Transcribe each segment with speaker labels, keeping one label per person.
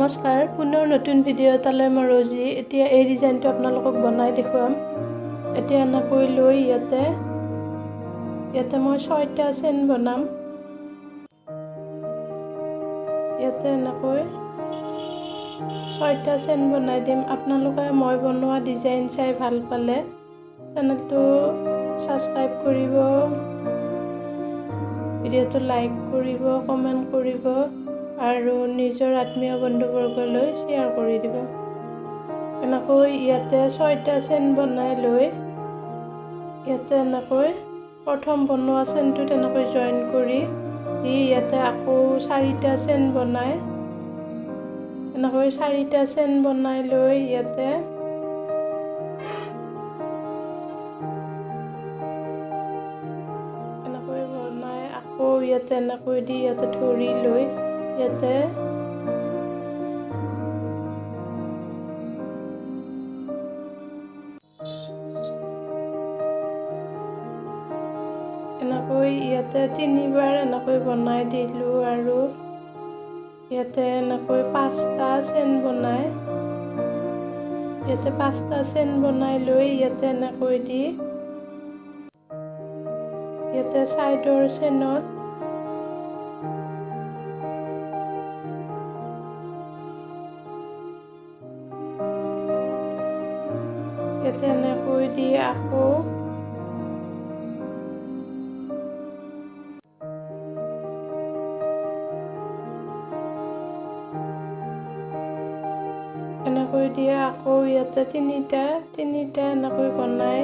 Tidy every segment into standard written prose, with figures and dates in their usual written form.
Speaker 1: নমস্কাৰ পুনৰ নতুন ভিডিঅ' এটালৈ মই ৰজি এতিয়া এই ডিজাইনটো আপোনালোকক বনাই দেখুৱাম এতিয়া এনেকৈ লৈ ইয়াতে মই 6টা চেন বনাম ইয়াতে এনেকৈ 6টা চেন বনাই দিম আপোনালোকে মই বনোৱা ডিজাইন চাই ভাল পালে চেনেলটো সাবস্ক্ৰাইব কৰিব ভিডিঅ'টো লাইক কৰিব কমেন্ট কৰিব আৰু নিজৰ আত্মীয় বন্ধুবৰ্গলৈ শ্বেয়াৰ কৰি দিব এনেকৈ ইয়াতে 6টা চেন বনাই লৈ ইয়াতে এনেকৈ প্ৰথম বনোৱা চেনটো তেনেকৈ জয়েন কৰি ইয়াতে আকৌ 4টা চেন বনাই এনেকৈ 4টা চেন বনাই লৈ ইয়াতে এনেকৈ বনাই আকৌ ইয়াতে এনেকৈ দি ইয়াতে ধৰি লৈ ইয়াতে এনেকৈ ইয়াতে 3বাৰ এনেকৈ বনাই দিলো আৰু ইয়াতে এনেকৈ 5টা চেন বনাই ইয়াতে 5টা চেন বনাই লৈ ইয়াতে এনেকৈ দি ইয়াতে সাইডৰ চেনত ইয়াতে এনেকৈ দি আকৌ এনেকৈ দিয়ে আকৌ ইয়াতে তিনিটা এনেকৈ বনাই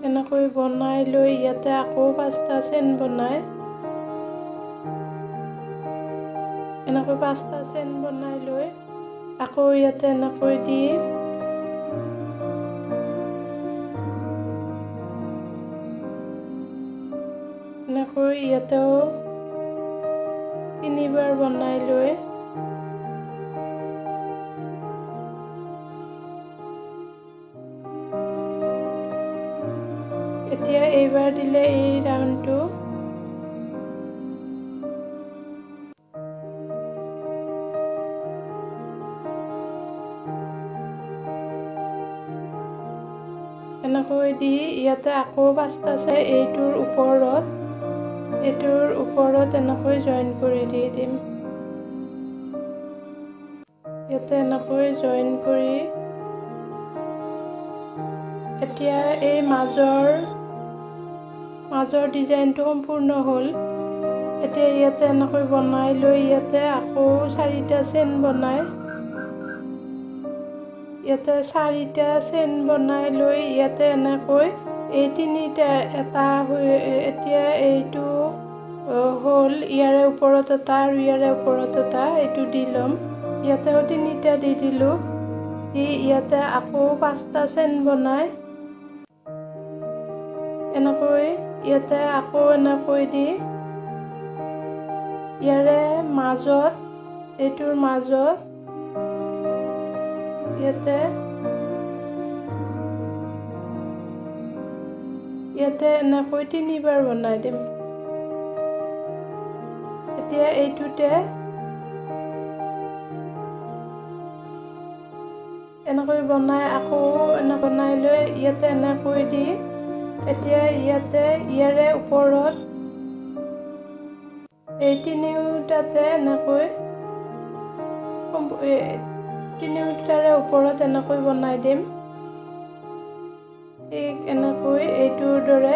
Speaker 1: এনেকৈ বনাই লৈ ইয়াতে আকৌ 5টা চেন বনাই এনেকৈ 5টা চেন বনাই লৈ আকৌ ইয়াতে এনেকৈ দি এনেকৈ ইয়াতেও 3বাৰ বনাই লৈ এতিয়া এইবাৰ দিলে এই ৰাউণ্ডটো এনেকৈ দি ইয়াতে আকৌ 5টা আছে এইটোৰ ওপৰত এনেকৈ জয়েন কৰি দি দিম ইয়াতে এনেকৈ জয়েন কৰি এতিয়া এই মাজৰ ডিজাইনটো সম্পূৰ্ণ হ'ল এতিয়া ইয়াতে এনেকৈ বনাই লৈ ইয়াতে আকৌ 4টা চেন বনাই ইয়াতে 4টা চেন বনাই লৈ ইয়াতে এনেকৈ এই 3টা এটা এতিয়া এইটো হ'ল ইয়াৰে ওপৰত এটা আৰু ইয়াৰে ওপৰত এটা এইটো দি ল'ম ইয়াতেও 3টা দি দিলো দি ইয়াতে আকৌ 5টা চেন বনাই এনেকৈ ইয়াতে আকৌ এনেকৈ দি ইয়াৰে মাজত এইটোৰ মাজত ইয়াতে এনেকৈ 3বাৰ বনাই দিম এতিয়া এইটোতে এনেকৈ বনাই আকৌ বনাই লৈ ইয়াতে এনেকৈ দি এতিয়া ইয়াৰে ওপৰত এই তিনিওটাতে এনেকৈ তিনিওটাৰে ওপৰত এনেকৈ বনাই দিম ঠিক এনেকৈ এইটোৰ দৰে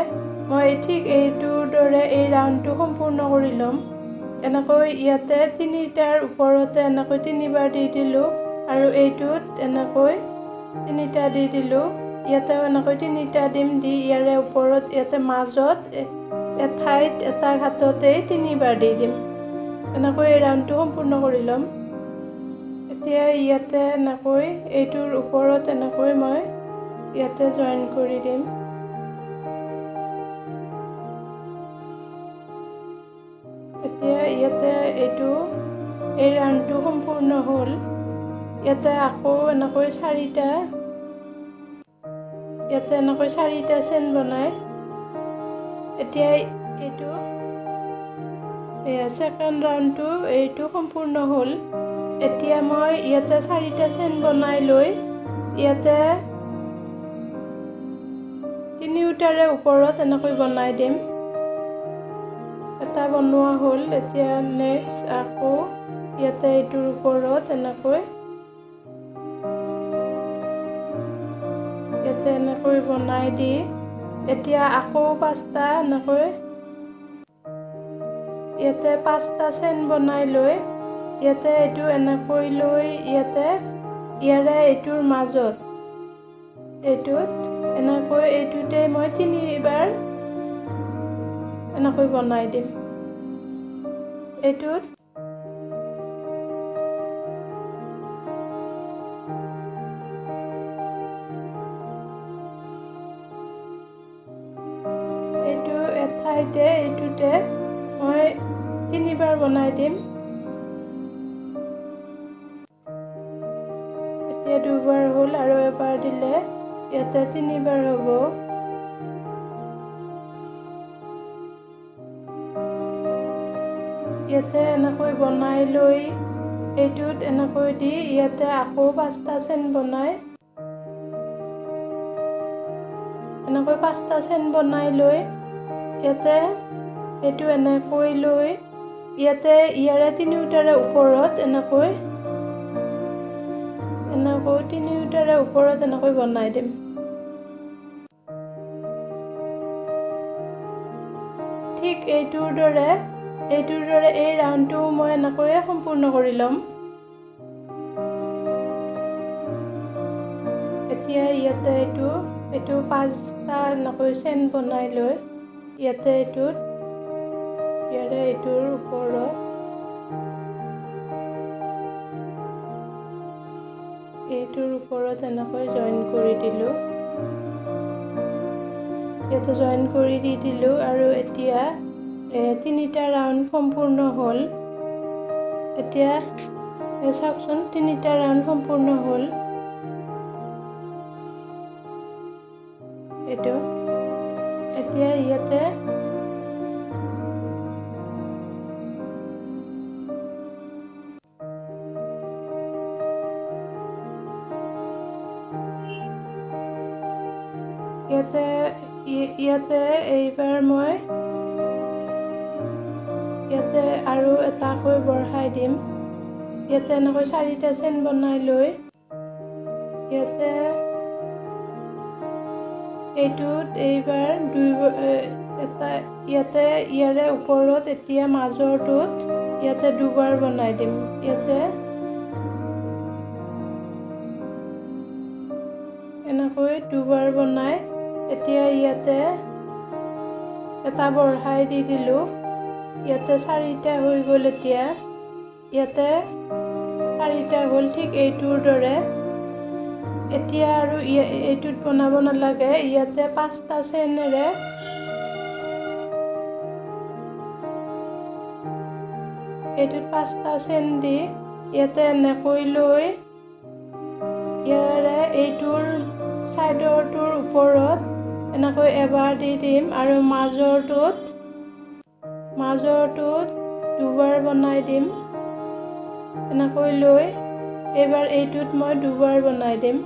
Speaker 1: মই ঠিক এইটোৰ দৰে এই ৰাউণ্ডটো সম্পূৰ্ণ কৰি ল'ম এনেকৈ ইয়াতে 3টাৰ ওপৰতে এনেকৈ 3বাৰ দি দিলো আৰু এইটোত এনেকৈ 3টা দি দিলো ইয়াতেও এনেকৈ 3টা দিম দি ইয়াৰে ওপৰত ইয়াতে মাজত এঠাইত এটা ঘাটতে 3বাৰ দি দিম এনেকৈ এই ৰাউণ্ডটো সম্পূৰ্ণ কৰি ল'ম এতিয়া ইয়াতে এনেকৈ এইটোৰ ওপৰত এনেকৈ মই ইয়াতে জয়েন কৰি দিম এতিয়া ইয়াতে এই ৰাউণ্ডটো সম্পূৰ্ণ হ'ল ইয়াতে আকৌ এনেকৈ 4টা ইয়াতে এনেকৈ 4টা চেন বনাই এতিয়া এইটো সেকেন্ড ৰাউণ্ডটো এইটো সম্পূৰ্ণ হ'ল। এতিয়া মই ইয়াতে 4টা চেইন বনাই লৈ ইয়াতে 3টাৰে ওপৰত এনেকৈ বনাই দিম। এটা বনোৱা হ'ল। এতিয়া নেক্সট আকৌ ইয়াতে এইটোৰ ওপৰত এনেকৈ বনাই দি এতিয়া আকৌ 5টা এনেকৈ ইয়াতে 5টা চেইন বনাই লৈ ইয়াতে এইটো এনেকৈ লৈ ইয়াতে ইয়াৰে এইটোৰ মাজত এইটোত এনেকৈ এইটোতে মই 3বাৰ এনেকৈ বনাই দিম। এইটোত এইটো এঠাইতে এইটোতে মই 3বাৰ বনাই দিম। এতিয়া 2বাৰ হ'ল আৰু এবাৰ দিলে ইয়াতে 3বাৰ হ'ব। ইয়াতে এনেকৈ বনাই লৈ এইটোত এনেকৈ দি ইয়াতে আকৌ 5টা চেইন বনাই এনেকৈ 5টা চেইন বনাই লৈ ইয়াতে এইটো এনেকৈ লৈ ইয়াতে ইয়াৰে 3টাৰে ওপৰত এনেকৈ 3টাৰে ওপৰত এনেকৈ বনাই দিম। ঠিক এইটোৰ দৰে এই ৰাউণ্ডটো মই এনেকৈ সম্পূৰ্ণ কৰি ল'ম। এতিয়া ইয়াতে এইটো 5টা এনেকৈ চেইন বনাই লৈ ইয়াতে ইয়াৰে এইটোৰ ওপৰত এনেকৈ জইন কৰি দিলোঁ। ইয়াতে জইন কৰি দি দিলোঁ আৰু এতিয়া 3টা ৰাউণ্ড সম্পূৰ্ণ হ'ল। এতিয়া চাওকচোন 3টা ৰাউণ্ড সম্পূৰ্ণ হ'ল। এইটো এতিয়া ইয়াতে এইবাৰ মই ইয়াতে আৰু এটাকৈ বঢ়াই দিম। ইয়াতে এনেকৈ 4টা চেইন বনাই লৈ ইয়াতে এইটোত এইবাৰ ইয়াতে ইয়াৰে ওপৰত এতিয়া মাজৰটোত ইয়াতে 2বাৰ বনাই দিম। ইয়াতে এনেকৈ 2বাৰ বনাই এতিয়া ইয়াতে এটা বঢ়াই দি দিলোঁ। ইয়াতে 4টা হৈ গ'ল। এতিয়া ইয়াতে 4টা হ'ল ঠিক এইটোৰ দৰে। এতিয়া আৰু এইটোত বনাব নালাগে। ইয়াতে 5টা চেইনেৰে এইটোত 5টা চেইন দি ইয়াতে এনেকৈ লৈ ইয়াৰে এইটোৰ চাইডৰটোৰ ওপৰত এনেকৈ এবাৰ দি দিম আৰু মাজৰটোত 2বাৰ বনাই দিম। এনেকৈ লৈ এইবাৰ এইটোত মই 2বাৰ বনাই দিম।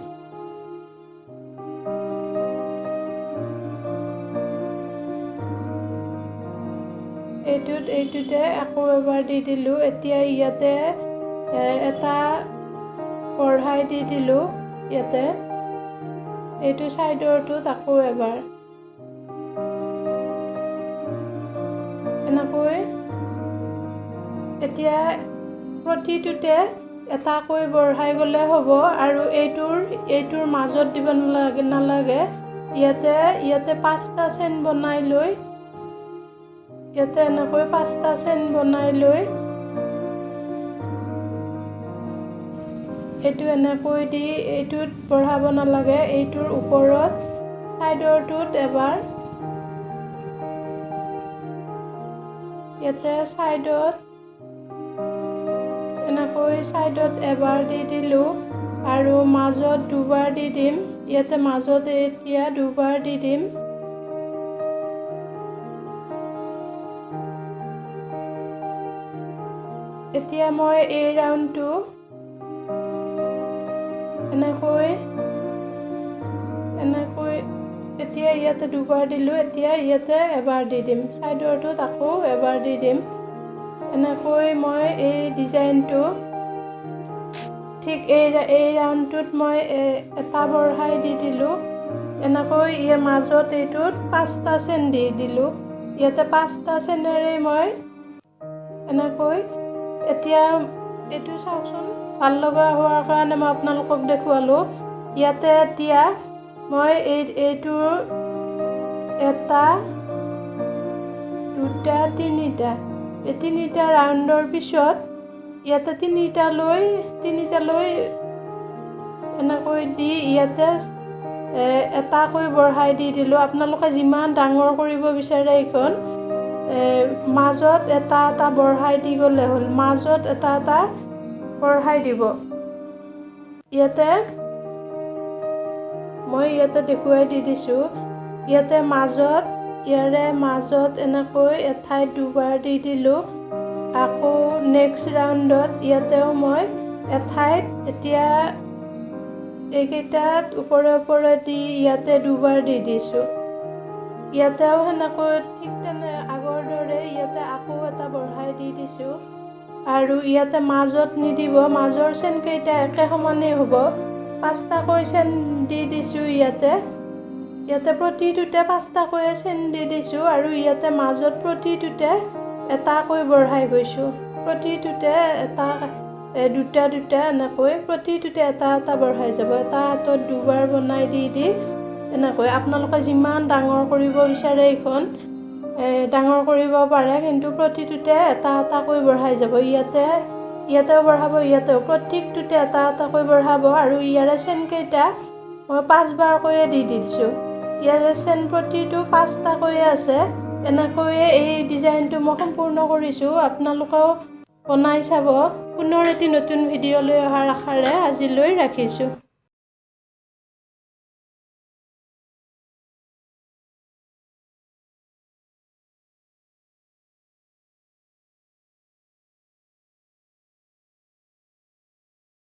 Speaker 1: এইটোতে আকৌ এবাৰ দি দিলোঁ। এতিয়া ইয়াতে এটা বঢ়াই দি দিলোঁ। ইয়াতে এইটো চাইডৰটোত আকৌ এবাৰ এনেকৈ এতিয়া প্ৰতিটোতে এটাকৈ বঢ়াই গ'লে হ'ব আৰু এইটোৰ মাজত দিব নালাগে। ইয়াতে 5টা চেইন বনাই লৈ ইয়াতে এনেকৈ 5টা চেইন বনাই লৈ এইটো এনেকৈ দি এইটোত বঢ়াব নালাগে। এইটোৰ ওপৰত চাইডৰটোত এবাৰ ইয়াতে চাইডত এনেকৈ এবাৰ দি দিলোঁ আৰু মাজত 2বাৰ দি দিম। ইয়াতে মাজত এতিয়া 2বাৰ দি দিম। এতিয়া মই এই ৰাউণ্ডটো এনেকৈ এতিয়া ইয়াতে দুবাৰ দিলোঁ, এতিয়া ইয়াতে এবাৰ দি দিম, ছাইডৰটোত আকৌ এবাৰ দি দিম। এনেকৈ মই এই ডিজাইনটো ঠিক এই ৰাউণ্ডটোত মই এটা বঢ়াই দি দিলোঁ। এনেকৈ ইয়াৰ মাজত এইটোত 5টা চেন দি দিলোঁ। ইয়াতে 5টা চেনেৰে মই এনেকৈ এতিয়া এইটো চাওকচোন, ভাল লগা হোৱাৰ কাৰণে মই আপোনালোকক দেখুৱালোঁ। ইয়াতে এতিয়া মই এইটোৰ 1, 2, 3টা এই 3টা ৰাউণ্ডৰ পিছত ইয়াতে 3টা লৈ এনেকৈ দি ইয়াতে এটাকৈ বঢ়াই দি দিলোঁ। আপোনালোকে যিমান ডাঙৰ কৰিব বিচাৰে এইখন মাজত এটা বঢ়াই দি গ'লে হ'ল, মাজত এটা বঢ়াই দিব। ইয়াতে মই দেখুৱাই দি দিছোঁ। ইয়াতে ইয়াৰে মাজত এনেকৈ এঠাইত দুবাৰ দি দিলোঁ। আকৌ নেক্সট ৰাউণ্ডত ইয়াতেও মই এঠাইত এতিয়া এইকেইটাত ওপৰে দি ইয়াতে দুবাৰ দি দিছোঁ। ইয়াতেও সেনেকৈ ঠিক তেনে আগৰ দৰে ইয়াতে আকৌ এটা বঢ়াই দি দিছোঁ। আৰু ইয়াতে মাজত নিদিব, মাজৰ চেনকেইটা একে সমানেই হ'ব। 5টাকৈ চেন দি দিছোঁ। ইয়াতে প্ৰতিটোতে 5টাকৈ চেন দি দিছোঁ আৰু ইয়াতে মাজত প্ৰতিটোতে এটাকৈ বঢ়াই গৈছোঁ। প্ৰতিটোতে দুটা এনেকৈ প্ৰতিটোতে এটা বঢ়াই যাব। এটা হাতত দুবাৰ বনাই দি এনেকৈ আপোনালোকে যিমান ডাঙৰ কৰিব বিচাৰে এইখন ডাঙৰ কৰিব পাৰে, কিন্তু প্ৰতিটোতে এটাকৈ বঢ়াই যাব। ইয়াতেও বঢ়াব, ইয়াতেও প্ৰত্যেকটোতে এটাকৈ বঢ়াব। আৰু ইয়াৰে চেনকেইটা মই 5বাৰকৈয়ে দি দিছোঁ। ইয়াৰে চেন প্ৰতিটো 5টাকৈয়ে আছে। এনেকৈয়ে এই ডিজাইনটো মই সম্পূৰ্ণ কৰিছোঁ। আপোনালোকেও বনাই চাব। পুনৰ এটি নতুন ভিডিঅ' লৈ অহাৰ আশাৰে আজিলৈ ৰাখিছোঁ।